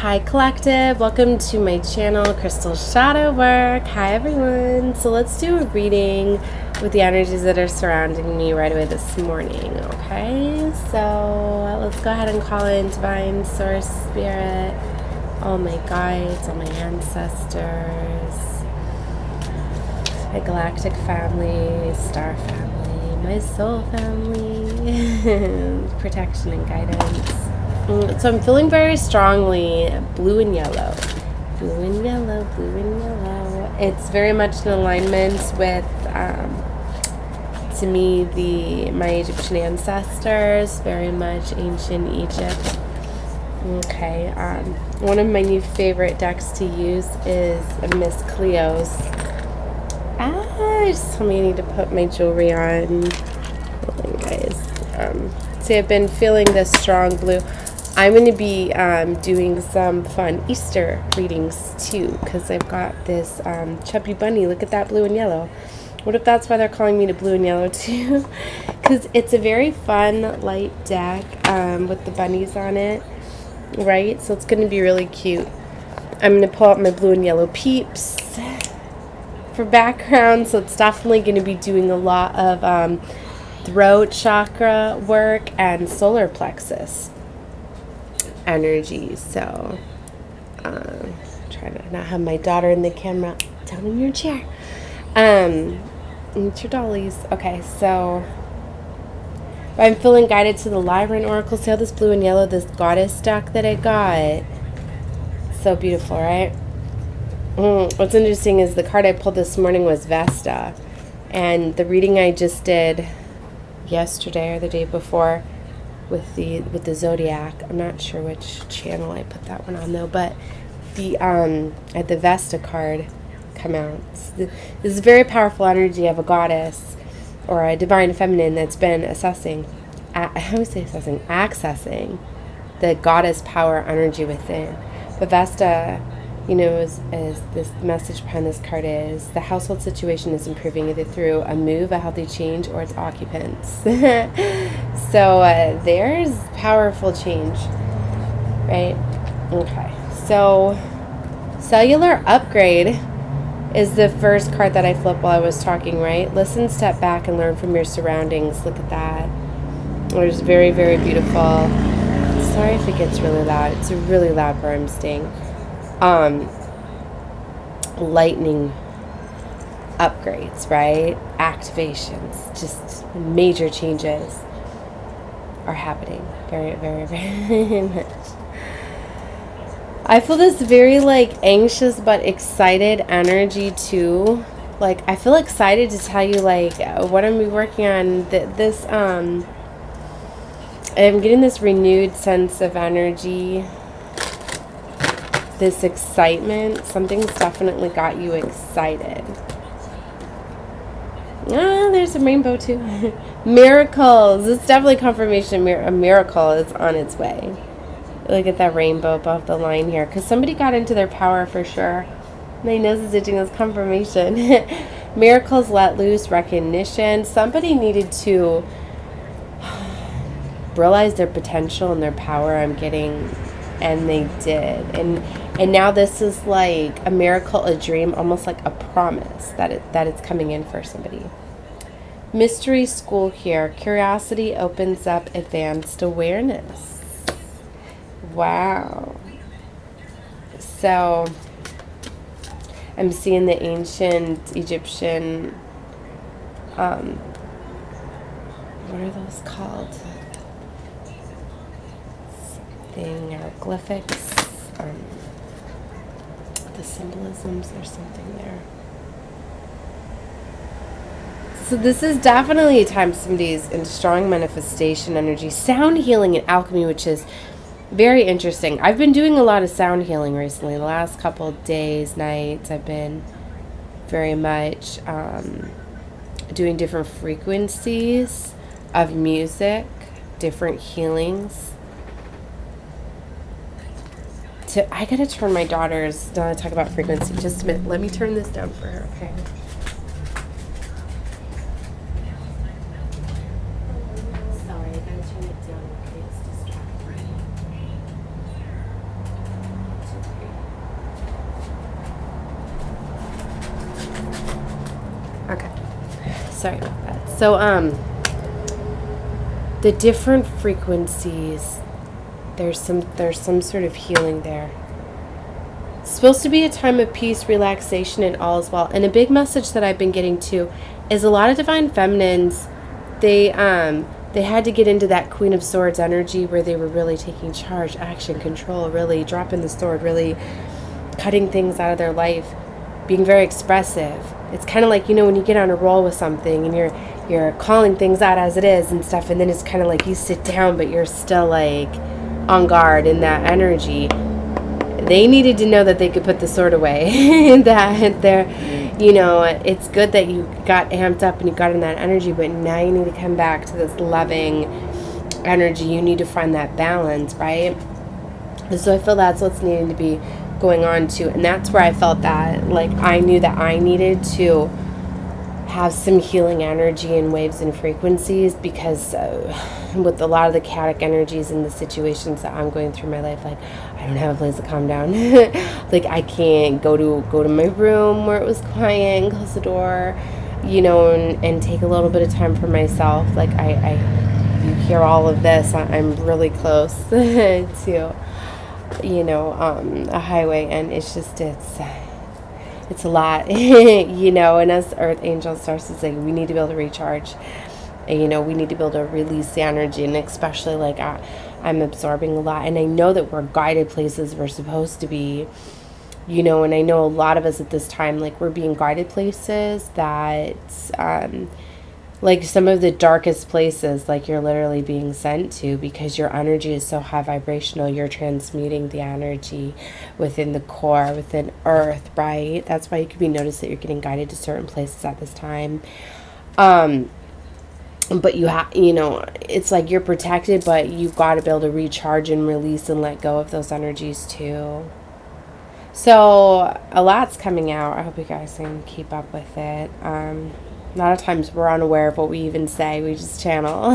Hi Collective, welcome to my channel, Crystal Shadow Work. Hi everyone. So let's do a reading with the energies that are surrounding me right away this morning, okay? So let's go ahead and call in Divine Source Spirit, all my guides, all my ancestors, my galactic family, star family, my soul family, protection and guidance. So I'm feeling very strongly blue and yellow. Blue and yellow, blue and yellow. It's very much in alignment with, to me, my Egyptian ancestors, very much ancient Egypt. Okay, one of my new favorite decks to use is Miss Cleo's. Just told me I need to put my jewelry on. Hold on, guys. See, I've been feeling this strong blue. I'm going to be doing some fun Easter readings too, because I've got this chubby bunny. Look at that blue and yellow. What if that's why they're calling me to blue and yellow too? Because it's a very fun, light deck with the bunnies on it, right? So it's going to be really cute. I'm going to pull out my blue and yellow peeps for background, so it's definitely going to be doing a lot of throat chakra work and solar plexus energy. So try to not have my daughter in the camera. Down in your chair. It's your dollies. Okay, so I'm feeling guided to the Lyran Oracle. See how this blue and yellow, this goddess deck that I got? So beautiful, right? What's interesting is the card I pulled this morning was Vesta, and the reading I just did yesterday or the day before with the zodiac, I'm not sure which channel I put that one on though, but the Vesta card come out. This is a very powerful energy of a goddess or a divine feminine that's been accessing the goddess power energy within. But Vesta, as this message behind this card is, the household situation is improving either through a move, a healthy change, or its occupants. So there's powerful change, right? Okay, so cellular upgrade is the first card that I flipped while I was talking, right? Listen, step back, and learn from your surroundings. Look at that. It's very, very beautiful. Sorry if it gets really loud. It's a really loud where I'm staying. Lightning upgrades, right? Activations, just major changes are happening very, very, very much. I feel this very anxious but excited energy too. I feel excited to tell you what I'm working on. I'm getting this renewed sense of energy, this excitement. Something's definitely got you excited. There's a rainbow too. Miracles. It's definitely confirmation a miracle is on its way. Look at that rainbow above the line here, because somebody got into their power for sure. My nose is itching. This confirmation. Miracles let loose, recognition. Somebody needed to realize their potential and their power. I'm getting, and they did. And now this is like a miracle, a dream, almost like a promise that it's coming in for somebody. Mystery school here. Curiosity opens up advanced awareness. Wow. So I'm seeing the ancient Egyptian, what are those called? Something hieroglyphics. The symbolisms or something there. So this is definitely a time somebody's in strong manifestation energy, sound healing and alchemy, which is very interesting. I've been doing a lot of sound healing recently. The last couple of days, nights, I've been very much doing different frequencies of music, different healings. I gotta turn my daughter's, don't talk about frequency, just a minute. Let me turn this down for her, okay? Sorry, I gotta turn it down, okay? It's distracting. So, the different frequencies, there's some sort of healing there. It's supposed to be a time of peace, relaxation, and all as well. And a big message that I've been getting too is a lot of divine feminines, they had to get into that Queen of Swords energy where they were really taking charge, action, control, really dropping the sword, really cutting things out of their life, being very expressive. It's kind of like, when you get on a roll with something and you're calling things out as it is and stuff, and then it's kind of like you sit down but you're still like on guard in that energy. They needed to know that they could put the sword away. That they're, it's good that you got amped up and you got in that energy, but now you need to come back to this loving energy. You need to find that balance, right? So I feel that's what's needing to be going on too. And that's where I felt that, like, I knew that I needed to have some healing energy and waves and frequencies, because with a lot of the chaotic energies and the situations that I'm going through in my life, like, I don't have a place to calm down. Like, I can't go to my room where it was quiet and close the door, and take a little bit of time for myself. Like, you hear all of this, I'm really close to a highway, and it's a lot, and as Earth Angels, Starseeds, like, we need to be able to recharge, and, we need to be able to release the energy, and especially, like, I'm absorbing a lot, and I know that we're guided places we're supposed to be, and I know a lot of us at this time, like, we're being guided places that, like, some of the darkest places, like, you're literally being sent to, because your energy is so high vibrational. You're transmuting the energy within the core, within Earth, right? That's why you could be noticed that you're getting guided to certain places at this time. But you have, it's like you're protected, but you've got to be able to recharge and release and let go of those energies too. So a lot's coming out. I hope you guys can keep up with it. A lot of times we're unaware of what we even say. We just channel.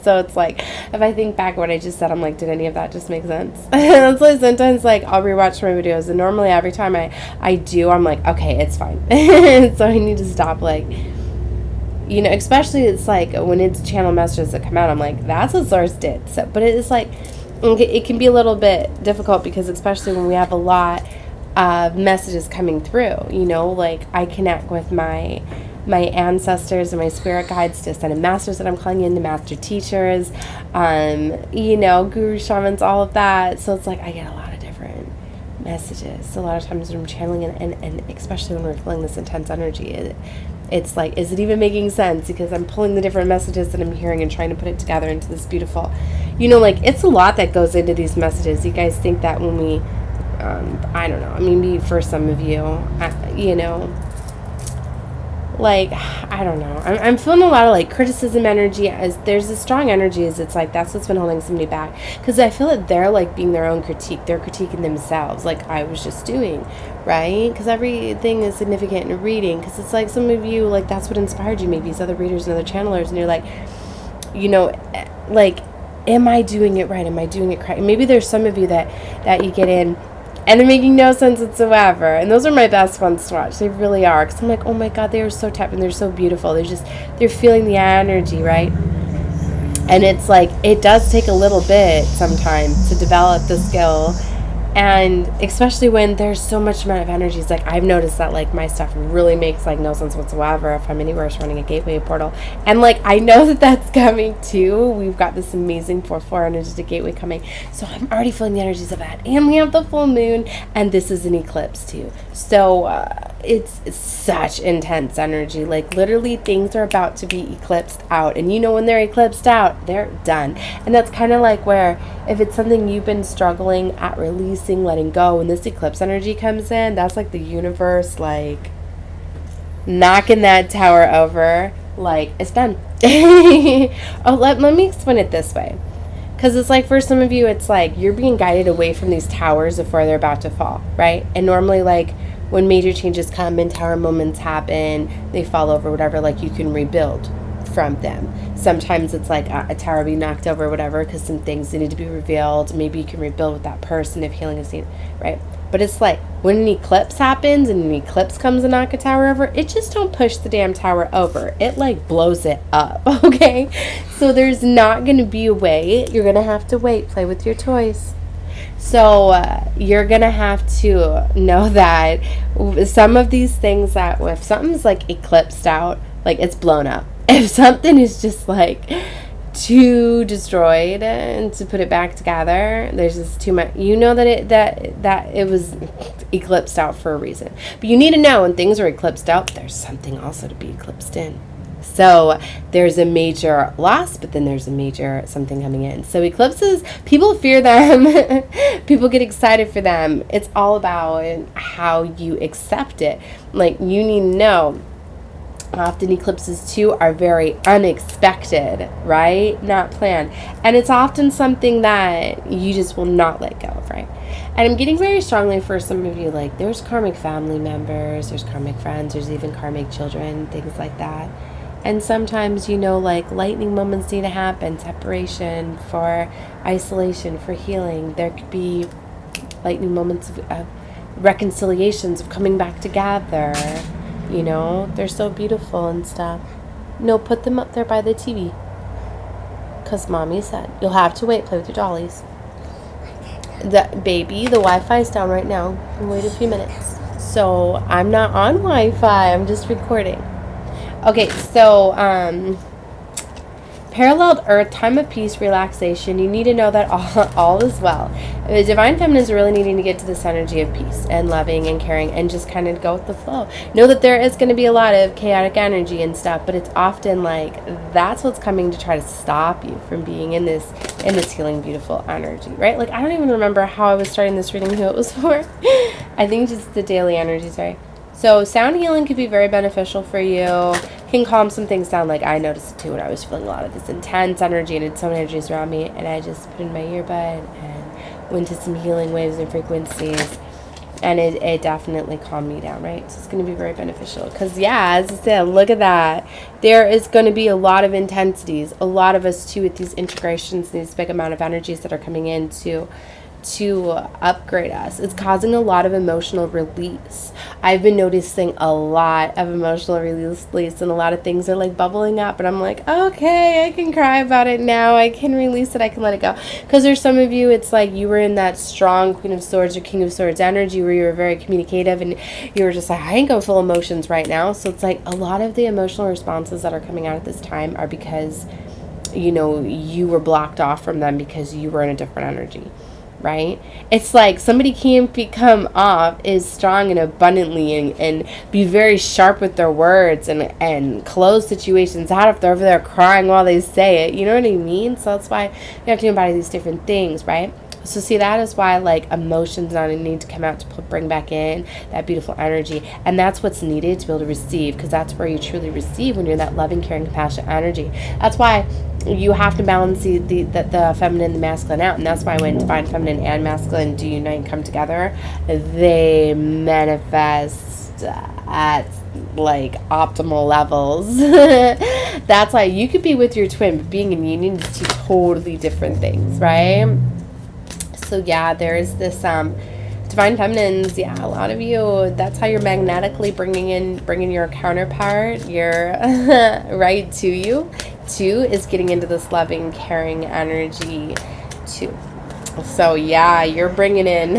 So it's like, if I think back what I just said, I'm like, did any of that just make sense? That's like, sometimes, like, I'll rewatch my videos, and normally every time I do, I'm like, okay, it's fine. So I need to stop, like, especially it's like when it's channel messages that come out, I'm like, that's what Source did. So, but it's like, it can be a little bit difficult, because especially when we have a lot of messages coming through, like, I connect with my ancestors and my spirit guides, to ascended masters that I'm calling in, to master teachers, guru, shamans, all of that. So it's like I get a lot of different messages. So a lot of times when I'm channeling, and especially when we're feeling this intense energy, it's like, is it even making sense? Because I'm pulling the different messages that I'm hearing and trying to put it together into this beautiful, like, it's a lot that goes into these messages. You guys think that when we, I don't know, maybe for some of you, like, I don't know. I'm feeling a lot of, like, criticism energy. As there's a strong energy, as it's like that's what's been holding somebody back, because I feel that they're, like, being their own critique. They're critiquing themselves, like I was just doing, right? Because everything is significant in reading. Because it's like some of you, like, that's what inspired you. Maybe these other readers and other channelers, and you're like, like, am I doing it right? Am I doing it correct? And maybe there's some of you that you get in, and they're making no sense whatsoever. And those are my best ones to watch. They really are. Because I'm like, oh my God, they are so tapped and they're so beautiful. They're feeling the energy, right? And it's like, it does take a little bit sometimes to develop the skill. And especially when there's so much amount of energy. It's like, I've noticed that, like, my stuff really makes, like, no sense whatsoever if I'm anywhere running a gateway portal. And, like, I know that that's coming too. We've got this amazing 4/4 energetic gateway coming. So I'm already feeling the energies of that. And we have the full moon, and this is an eclipse too. So it's such intense energy. Like, literally things are about to be eclipsed out. And when they're eclipsed out, they're done. And that's kind of like where, if it's something you've been struggling at releasing, letting go, when this eclipse energy comes in, that's like the universe, like, knocking that tower over, like, it's done. Let me explain it this way. Because it's like, for some of you, it's like you're being guided away from these towers before they're about to fall, right? And normally, like, when major changes come and tower moments happen, they fall over, whatever, like, you can rebuild from them. Sometimes it's like a tower being knocked over or whatever because some things need to be revealed. Maybe you can rebuild with that person if healing is needed, right? But it's like when an eclipse happens and an eclipse comes to knock a tower over, it just don't push the damn tower over. It like blows it up, okay? So there's not going to be a way. You're going to have to wait. Play with your toys. So you're going to have to know that some of these things that if something's like eclipsed out, like it's blown up. If something is just like too destroyed and to put it back together, there's just too much, you know, that it was eclipsed out for a reason. But you need to know when things are eclipsed out, there's something also to be eclipsed in. So there's a major loss, but then there's a major something coming in. So eclipses, people fear them. People get excited for them. It's all about how you accept it. Like, you need to know, often eclipses too are very unexpected, right? Not planned. And it's often something that you just will not let go of, right? And I'm getting very strongly for some of you, like, there's karmic family members, there's karmic friends, there's even karmic children, things like that. And sometimes, you know, like lightning moments need to happen, separation, for isolation, for healing. There could be lightning moments of reconciliations, of coming back together. You know, they're so beautiful and stuff. No, put them up there by the TV. Because mommy said, you'll have to wait, play with your dollies. Baby, the Wi-Fi is down right now. Wait a few minutes. So I'm not on Wi-Fi, I'm just recording. Okay, so paralleled earth, time of peace, relaxation. You need to know that all is well. The divine feminine is really needing to get to this energy of peace and loving and caring and just kind of go with the flow. Know that there is going to be a lot of chaotic energy and stuff, but it's often like that's what's coming to try to stop you from being in this healing, beautiful energy, right? Like, I don't even remember how I was starting this reading, who it was for. I think just the daily energies, right? So sound healing could be very beneficial for you. Can calm some things down. Like, I noticed it too when I was feeling a lot of this intense energy and so many energies around me, and I just put in my earbud and went to some healing waves and frequencies, and it definitely calmed me down, right? So it's going to be very beneficial because, yeah, as I said, look at that. There is going to be a lot of intensities, a lot of us too with these integrations, these big amount of energies that are coming in to upgrade us. It's causing a lot of emotional release. I've been noticing a lot of emotional release, and a lot of things are like bubbling up, and I'm like, okay, I can cry about it now. I can release it. I can let it go. Because there's some of you, it's like you were in that strong Queen of Swords or King of Swords energy where you were very communicative and you were just like, I ain't gonna feel emotions right now. So it's like a lot of the emotional responses that are coming out at this time are because, you know, you were blocked off from them because you were in a different energy. Right? It's like somebody can't become off is strong and abundantly and be very sharp with their words and close situations out if they're over there crying while they say it. You know what I mean? So that's why you have to embody these different things, right? So see, that is why like emotions now need to come out to bring back in that beautiful energy. And that's what's needed to be able to receive, because that's where you truly receive when you're in that loving, caring, compassionate energy. That's why you have to balance the feminine and the masculine out. And that's why when divine feminine and masculine do unite and come together, they manifest at like optimal levels. That's why you could be with your twin, but being in union is two totally different things, right? So yeah, there's this divine feminines. Yeah, a lot of you, that's how you're magnetically bringing your counterpart, your right to you. Two is getting into this loving, caring energy too. So yeah, you're bringing in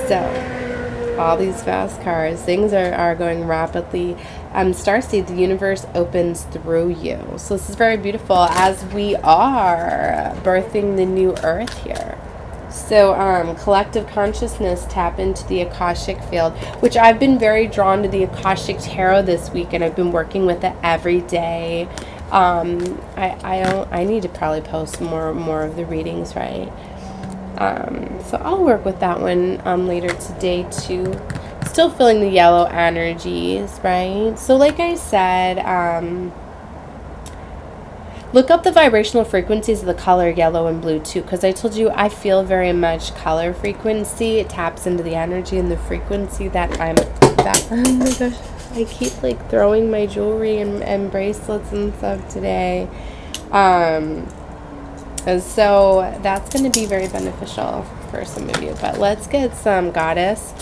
so all these fast cars, things are going rapidly. Starseed, the universe opens through you. So this is very beautiful as we are birthing the new earth here. So collective consciousness, tap into the Akashic field, which I've been very drawn to the Akashic Tarot this week, and I've been working with it every day. I need to probably post more of the readings, right? So I'll work with that one later today too. Still feeling the yellow energies, right? So like I said, look up the vibrational frequencies of the color yellow and blue too, because I told you I feel very much color frequency. It taps into the energy and the frequency that I'm oh my gosh, I keep like throwing my jewelry and bracelets and stuff today. And so that's going to be very beneficial for some of you. But let's get some goddess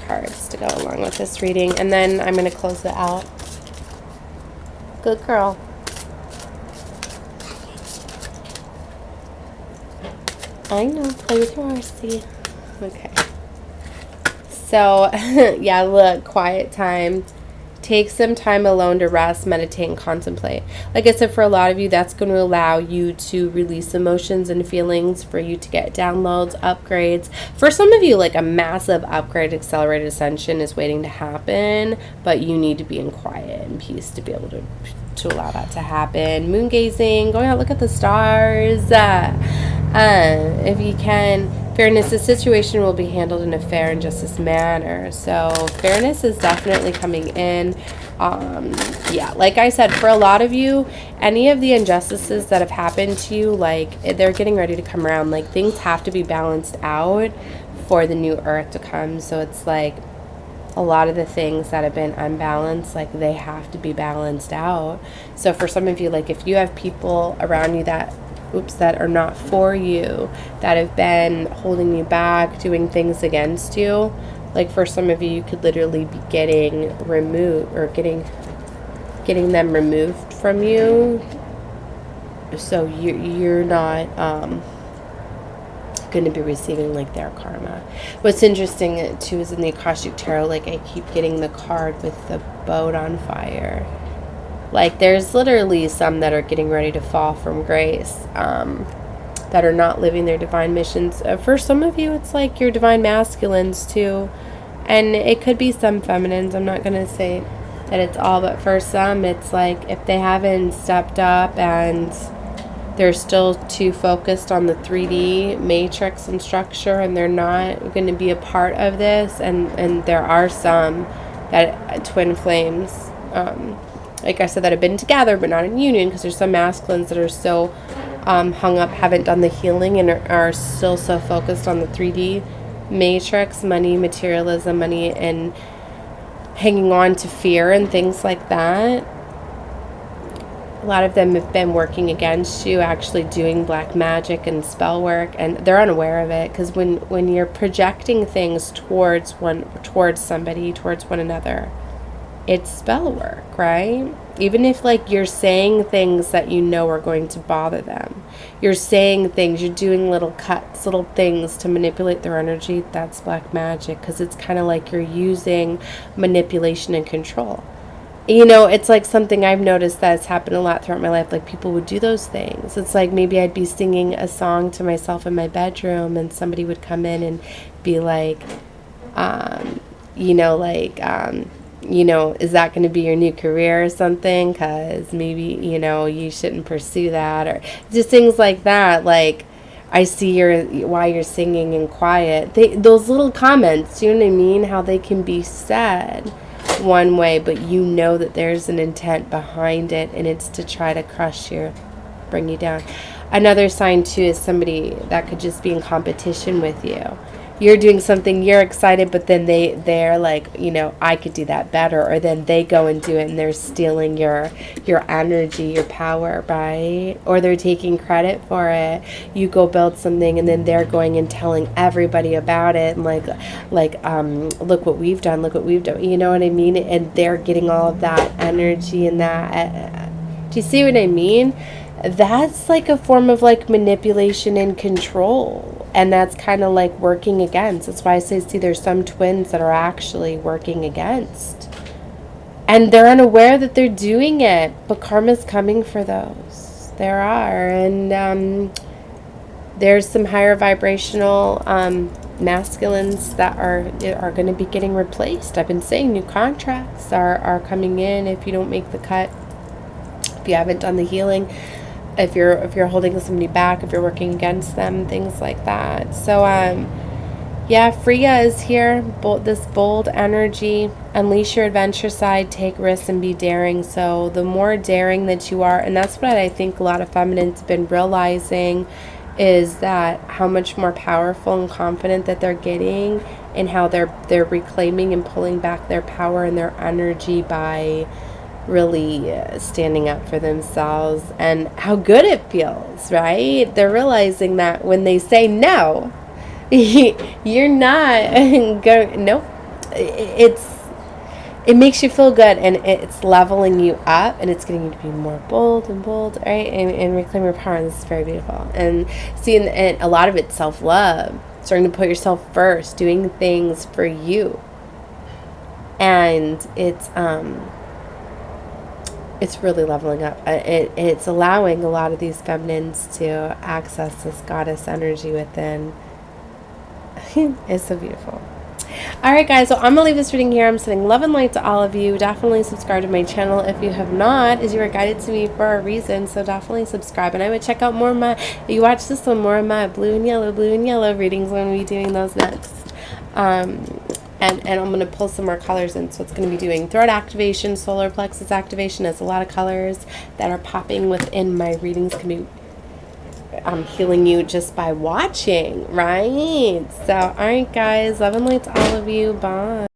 cards to go along with this reading. And then I'm going to close it out. Good girl. I know. Play with your RC. Okay. So, yeah, look. Quiet time. Take some time alone to rest, meditate, and contemplate. Like I said, for a lot of you, that's going to allow you to release emotions and feelings, for you to get downloads, upgrades. For some of you, like a massive upgrade, accelerated ascension is waiting to happen, but you need to be in quiet and peace to be able to allow that to happen. Moon gazing, going out, look at the stars. If you can. Fairness, the situation will be handled in a fair and justice manner. So fairness is definitely coming in. Yeah, like I said, for a lot of you, any of the injustices that have happened to you, like they're getting ready to come around. Like things have to be balanced out for the new earth to come. So it's like a lot of the things that have been unbalanced, like they have to be balanced out. So for some of you, like if you have people around you that are not for you, that have been holding you back, doing things against you, like for some of you, you could literally be getting removed, or getting them removed from you, so you're not going to be receiving like their karma. What's interesting too is in the Akashic Tarot, like I keep getting the card with the boat on fire. Like there's literally some that are getting ready to fall from grace, that are not living their divine missions. For some of you, it's like your divine masculines too, and it could be some feminines. I'm not going to say that it's all, but for some, it's like if they haven't stepped up and they're still too focused on the 3D matrix and structure, and they're not going to be a part of this. And there are some that twin flames, like I said, that have been together but not in union, because there's some masculines that are so hung up, haven't done the healing, and are still so focused on the 3D matrix, money, materialism, money, and hanging on to fear and things like that. A lot of them have been working against you, actually doing black magic and spell work, and they're unaware of it, because when you're projecting things towards somebody, towards one another, it's spell work, right? Even if like you're saying things that you know are going to bother them, you're saying things, you're doing little cuts, little things to manipulate their energy, that's black magic, because it's kind of like you're using manipulation and control. You know, it's like something I've noticed that's happened a lot throughout my life. Like people would do those things. It's like maybe I'd be singing a song to myself in my bedroom, and somebody would come in and be like, is that going to be your new career or something? Because maybe, you shouldn't pursue that, or just things like that. Like, I see why you're singing in quiet. Those little comments, you know what I mean? How they can be said one way, but you know that there's an intent behind it, and it's to try to crush you, bring you down. Another sign too is somebody that could just be in competition with you. You're doing something, you're excited, but then they're like, I could do that better, or then they go and do it, and they're stealing your energy, your power, right? Or they're taking credit for it. You go build something, and then they're going and telling everybody about it, and look what we've done, you know what I mean? And they're getting all of that energy and that. Do you see what I mean? That's like a form of like manipulation and control. And that's kind of like working against. That's why I say, see, there's some twins that are actually working against. And they're unaware that they're doing it. But karma's coming for those. There are. And there's some higher vibrational masculines that are going to be getting replaced. I've been saying new contracts are coming in if you don't make the cut. If you haven't done the healing. If you're holding somebody back, if you're working against them, things like that. So, Freya is here. This bold energy. Unleash your adventure side. Take risks and be daring. So the more daring that you are, and that's what I think a lot of feminines have been realizing, is that how much more powerful and confident that they're getting, and how they're reclaiming and pulling back their power and their energy by really standing up for themselves, and how good it feels, right? They're realizing that when they say no, you're not going, nope, it makes you feel good, and it's leveling you up, and it's getting you to be more bold and bold, right? And reclaim your power. And this is very beautiful. And seeing, and a lot of it's self-love, starting to put yourself first, doing things for you. And it's really leveling up. It's allowing a lot of these feminines to access this goddess energy within. It's so beautiful. Alright guys, so I'm going to leave this reading here. I'm sending love and light to all of you. Definitely subscribe to my channel if you have not, as you are guided to me for a reason. So definitely subscribe. And I would check out more of my, if you watch this one, more of my blue and yellow readings. I'm going to be doing those next. And I'm going to pull some more colors in. So it's going to be doing throat activation, solar plexus activation. There's a lot of colors that are popping within my readings. Can be healing you just by watching, right? So, alright guys, love and light to all of you. Bye.